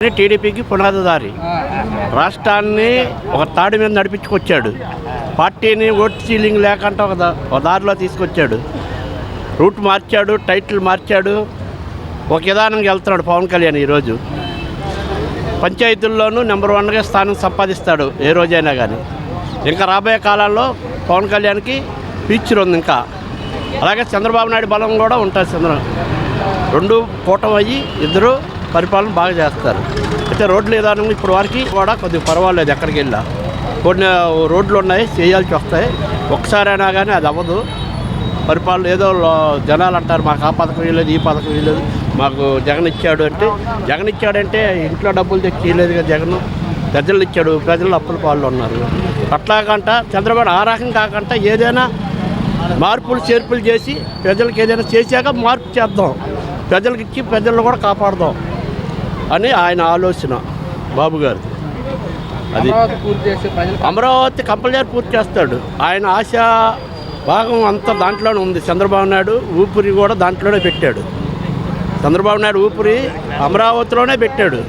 టీడీపీకి పునాదిదారి రాష్ట్రాన్ని ఒక తాడి మీద నడిపించుకొచ్చాడు. పార్టీని ఓట్ సీలింగ్ లేకుండా ఒక దారిలో తీసుకొచ్చాడు. రూట్ మార్చాడు, టైటిల్ మార్చాడు, ఒక విధానంగా వెళ్తున్నాడు పవన్ కళ్యాణ్. ఈరోజు పంచాయతీల్లోనూ నెంబర్ 1గా స్థానం సంపాదిస్తాడు ఏ రోజైనా కానీ. ఇంకా రాబోయే కాలాల్లో పవన్ కళ్యాణ్కి ఫ్యూచర్ ఉంది. ఇంకా అలాగే చంద్రబాబు నాయుడు బలం కూడా ఉంటుంది. రెండు కూటమి అయ్యి ఇద్దరు పరిపాలన బాగా చేస్తారు. అయితే రోడ్ల విధానం ఇప్పుడు వారికి కూడా కొద్దిగా పర్వాలేదు. ఎక్కడికి వెళ్ళా కొన్ని రోడ్లు ఉన్నాయి, చేయాల్సి వస్తాయి. ఒక్కసారైనా కానీ అది అవ్వదు. పరిపాలన ఏదో జనాలు అంటారు మాకు ఆ పథకం ఇవ్వలేదు, ఈ పథకం ఇవ్వలేదు, మాకు జగన్ ఇచ్చాడంటే ఇంట్లో డబ్బులు తెచ్చి ఇవ్వలేదు కదా జగన్. ప్రజలు ఇచ్చాడు, ప్రజలు అప్పుల పాలు ఉన్నారు. అట్లాగంట చంద్రబాబు ఆ రకం కాకుండా ఏదైనా మార్పులు చేర్పులు చేసి ప్రజలకు ఏదైనా చేశాక మార్పు చేద్దాం, ప్రజలకు ఇచ్చి ప్రజలను కూడా కాపాడదాం అని ఆయన ఆలోచన బాబు గారిది. అది అమరావతి కంపల్సరీ పూర్తి చేస్తాడు. ఆయన ఆశ భాగం అంతా దాంట్లోనే ఉంది. చంద్రబాబు నాయుడు ఊపిరి కూడా దాంట్లోనే పెట్టాడు. చంద్రబాబు నాయుడు ఊపిరి అమరావతిలోనే పెట్టాడు.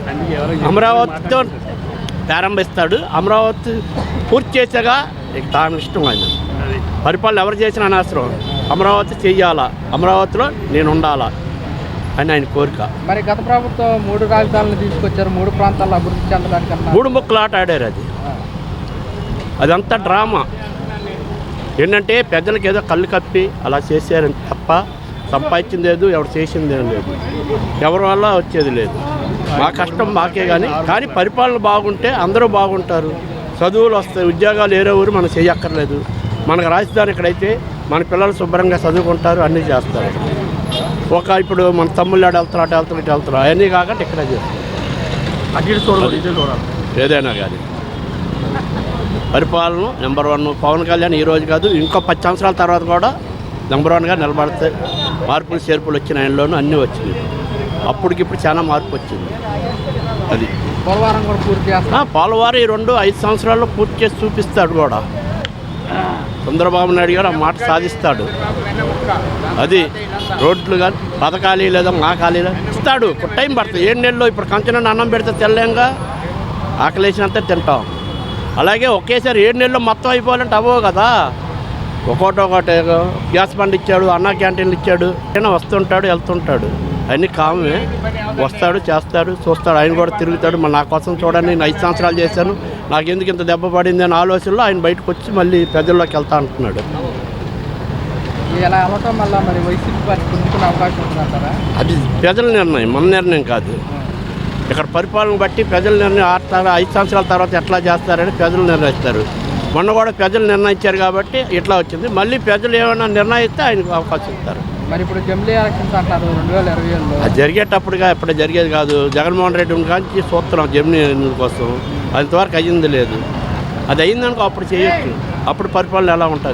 అమరావతితో ప్రారంభిస్తాడు. అమరావతి పూర్తి చేసాక ఇక తాను ఇష్టం. ఆయన పరిపాలన ఎవరు చేసినా అనవసరం, అమరావతి చెయ్యాలా, అమరావతిలో నేను ఉండాలా అని ఆయన కోరిక. మరి గత ప్రభుత్వం 3 రాజధానులు తీసుకొచ్చారు, 3 ప్రాంతాల్లో అభివృద్ధి చెందడానికి 3 ముక్కలు ఆట ఆడారు. అదంతా డ్రామా. ఏంటంటే ప్రజలకు ఏదో కళ్ళు కప్పి అలా చేశారని తప్ప సంపాదించింది లేదు, ఎవరు చేసింది లేదు, ఎవరి వల్ల వచ్చేది లేదు. మా కష్టం మాకే కానీ పరిపాలన బాగుంటే అందరూ బాగుంటారు. చదువులు వస్తాయి, ఉద్యోగాలు ఏరే ఊరు మనం చేయక్కర్లేదు. మనకు రాజధాని ఇక్కడైతే మన పిల్లలు శుభ్రంగా చదువుకుంటారు, అన్నీ చేస్తారు. ఇప్పుడు మన తమ్ముళ్ళు అటు వెళ్తారు అవన్నీ కాకుండా ఇక్కడ చేస్తారు. ఏదైనా కానీ పరిపాలన నెంబర్ 1 పవన్ కళ్యాణ్ ఈరోజు కాదు, ఇంకో 10 సంవత్సరాల తర్వాత కూడా నెంబర్ 1గా నిలబడతాయి. మార్పులు చేర్పులు వచ్చిన ఆయనలోనూ అన్నీ వచ్చినాయి. అప్పటికిప్పుడు చాలా మార్పు వచ్చింది. అది పోలవరం కూడా పూర్తి చేస్తా. పోలవరం ఈ 5 సంవత్సరాల్లో పూర్తి చేసి చూపిస్తాడు కూడా. చంద్రబాబు నాయుడు గారు ఆ మాట సాధిస్తాడు. అది రోడ్లు కానీ పథకాలు లేదా మా ఖాళీలో ఇస్తాడు. టైం పడుతుంది. 7 నెలల్లో ఇప్పుడు కంచెన అన్నం పెడితే తెల్లంగా ఆకలేసినంత తింటాం. అలాగే ఒకేసారి 7 నెలల్లో మొత్తం అయిపోవాలంటే అవ్వవు కదా. ఒకటి గ్యాస్ బండ్ ఇచ్చాడు, అన్న క్యాంటీన్లు ఇచ్చాడు. అయినా వస్తుంటాడు, వెళ్తుంటాడు, అన్నీ కామే. వస్తాడు, చేస్తాడు, చూస్తాడు. ఆయన కూడా తిరుగుతాడు. మళ్ళీ నా కోసం చూడండి, నేను 5 సంవత్సరాలు చేశాను, నాకు ఎందుకు ఇంత దెబ్బ పడింది అని ఆలోచనలో ఆయన బయటకు వచ్చి మళ్ళీ ప్రజల్లోకి వెళ్తా అంటున్నాడు. అది ప్రజల నిర్ణయం, మన నిర్ణయం కాదు. ఇక్కడ పరిపాలన బట్టి ప్రజల నిర్ణయం 5 సంవత్సరాల తర్వాత ఎట్లా చేస్తారని ప్రజలు నిర్ణయిస్తారు. మొన్న కూడా ప్రజలు నిర్ణయించారు కాబట్టి ఇట్లా వచ్చింది. మళ్ళీ ప్రజలు ఏమైనా నిర్ణయిస్తే ఆయనకు అవకాశం ఇస్తారు. మరి ఇప్పుడు జమిలీ ఎలక్షన్స్ అంటారు 2020లో. అది జరిగేటప్పుడుగా ఎప్పుడు జరిగేది కాదు. జగన్మోహన్ రెడ్డి కానీ చూస్తున్నాం జమిలీ కోసం. అంతవరకు అయ్యింది లేదు. అది అయిందనుకో అప్పుడు చేయొచ్చు. అప్పుడు పరిపాలన ఎలా ఉంటుంది.